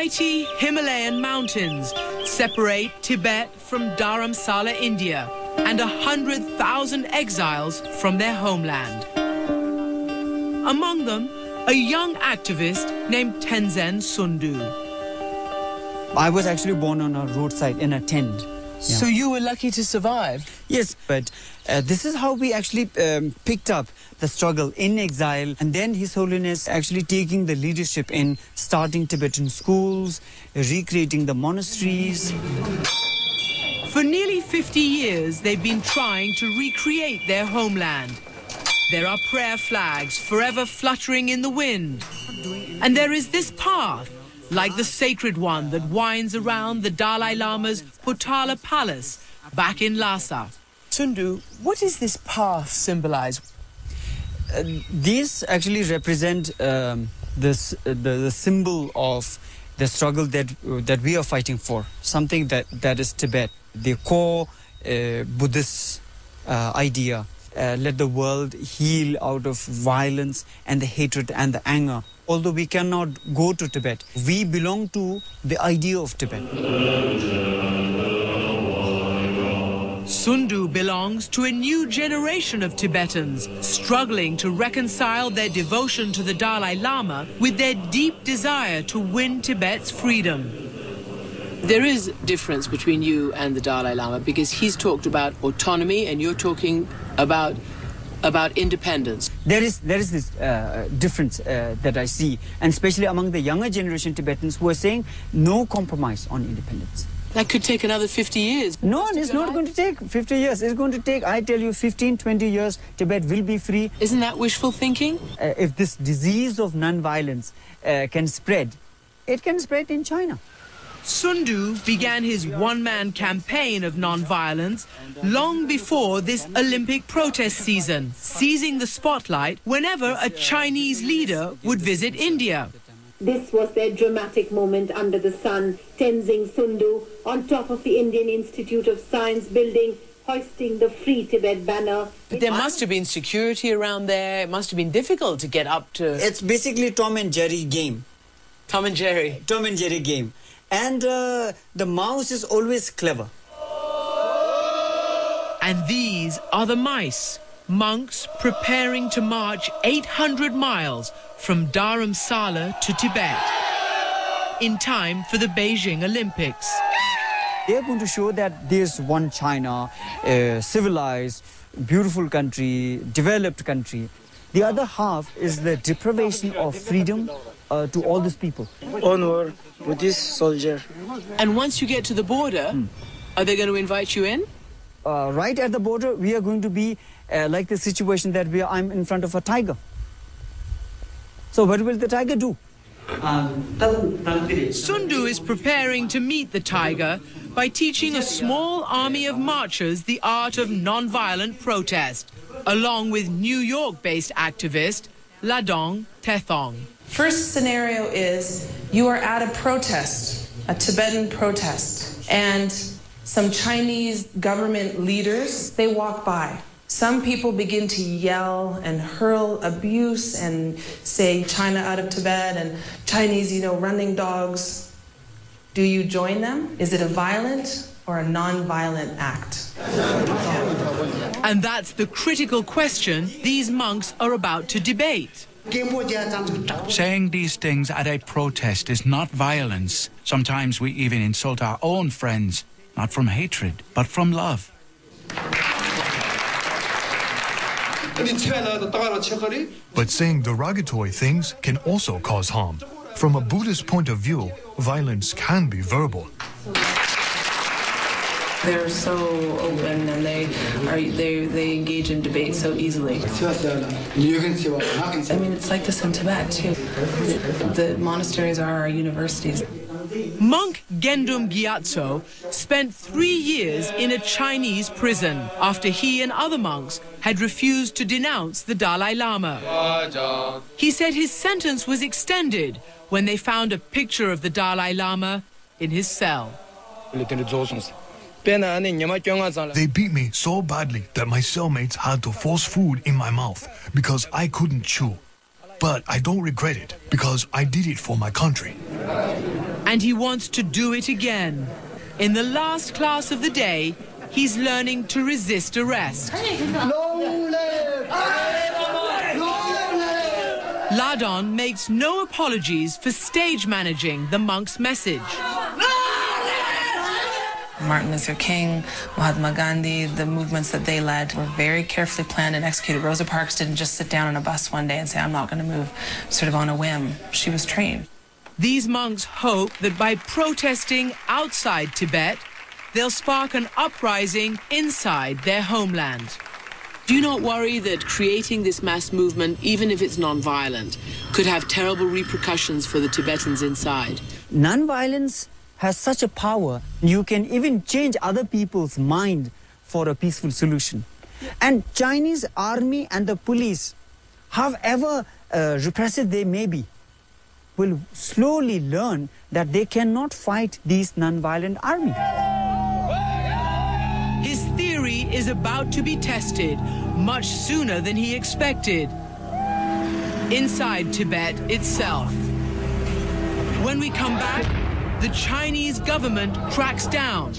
mighty Himalayan mountains separate Tibet from Dharamsala, India, and 100,000 exiles from their homeland. Among them, a young activist named Tenzin Sundu. I was actually born on a roadside in a tent. So you were lucky to survive? Yes, but this is how we actually picked up the struggle in exile, and then His Holiness actually taking the leadership in starting Tibetan schools, recreating the monasteries. For nearly 50 years, they've been trying to recreate their homeland. There are prayer flags forever fluttering in the wind. And there is this path, like the sacred one that winds around the Dalai Lama's Potala Palace back in Lhasa. Sundu, what does this path symbolize? These actually represent the symbol of the struggle that we are fighting for, something that is Tibet, the core Buddhist idea. Let the world heal out of violence and the hatred and the anger. Although we cannot go to Tibet, we belong to the idea of Tibet. Sundu belongs to a new generation of Tibetans struggling to reconcile their devotion to the Dalai Lama with their deep desire to win Tibet's freedom. There is difference between you and the Dalai Lama because he's talked about autonomy and you're talking about independence. There is this difference that I see, and especially among the younger generation Tibetans who are saying no compromise on independence. That could take another 50 years. No, it's not going to take 50 years. It's going to take, I tell you, 15, 20 years. Tibet will be free. Isn't that wishful thinking? If this disease of non-violence can spread, it can spread in China. Sundu began his one-man campaign of non-violence long before this Olympic protest season, seizing the spotlight whenever a Chinese leader would visit India. This was their dramatic moment under the sun, Tenzin Sundu on top of the Indian Institute of Science building, hoisting the Free Tibet banner. But there must have been security around there. It must have been difficult to get up to... It's basically Tom and Jerry game. Tom and Jerry. Tom and Jerry game. And the mouse is always clever. And these are the mice, monks preparing to march 800 miles from Dharamsala to Tibet in time for the Beijing Olympics. They are going to show that there's one China, civilized, beautiful country, developed country. The other half is the deprivation of freedom to all these people. Honor Buddhist soldier. And once you get to the border, are they going to invite you in? Right at the border, we are going to be like the situation that I'm in front of a tiger. So what will the tiger do? Sundu is preparing to meet the tiger by teaching a small army of marchers the art of non-violent protest, along with New York-based activist Ladong Tethong. First scenario is you are at a protest, a Tibetan protest, and some Chinese government leaders, they walk by. Some people begin to yell and hurl abuse and say China out of Tibet and Chinese, running dogs. Do you join them? Is it a violent or a non-violent act? And that's the critical question these monks are about to debate. Saying these things at a protest is not violence. Sometimes we even insult our own friends, not from hatred, but from love. But saying derogatory things can also cause harm. From a Buddhist point of view, violence can be verbal. They're so open and they engage in debate so easily. I mean, it's like this in Tibet too. The monasteries are our universities. Monk Gendum Gyatso spent 3 years in a Chinese prison after he and other monks had refused to denounce the Dalai Lama. He said his sentence was extended when they found a picture of the Dalai Lama in his cell. They beat me so badly that my cellmates had to force food in my mouth because I couldn't chew. But I don't regret it because I did it for my country. And he wants to do it again. In the last class of the day, he's learning to resist arrest. Ladon makes no apologies for stage managing the monk's message. Martin Luther King, Mahatma Gandhi, the movements that they led were very carefully planned and executed. Rosa Parks didn't just sit down on a bus one day and say, I'm not going to move, sort of on a whim. She was trained. These monks hope that by protesting outside Tibet, they'll spark an uprising inside their homeland. Do you not worry that creating this mass movement, even if it's non-violent, could have terrible repercussions for the Tibetans inside? Non-violence has such a power. You can even change other people's mind for a peaceful solution. And Chinese army and the police, however repressive they may be, will slowly learn that they cannot fight these non-violent army. His theory is about to be tested much sooner than he expected. Inside Tibet itself. When we come back, the Chinese government cracks down.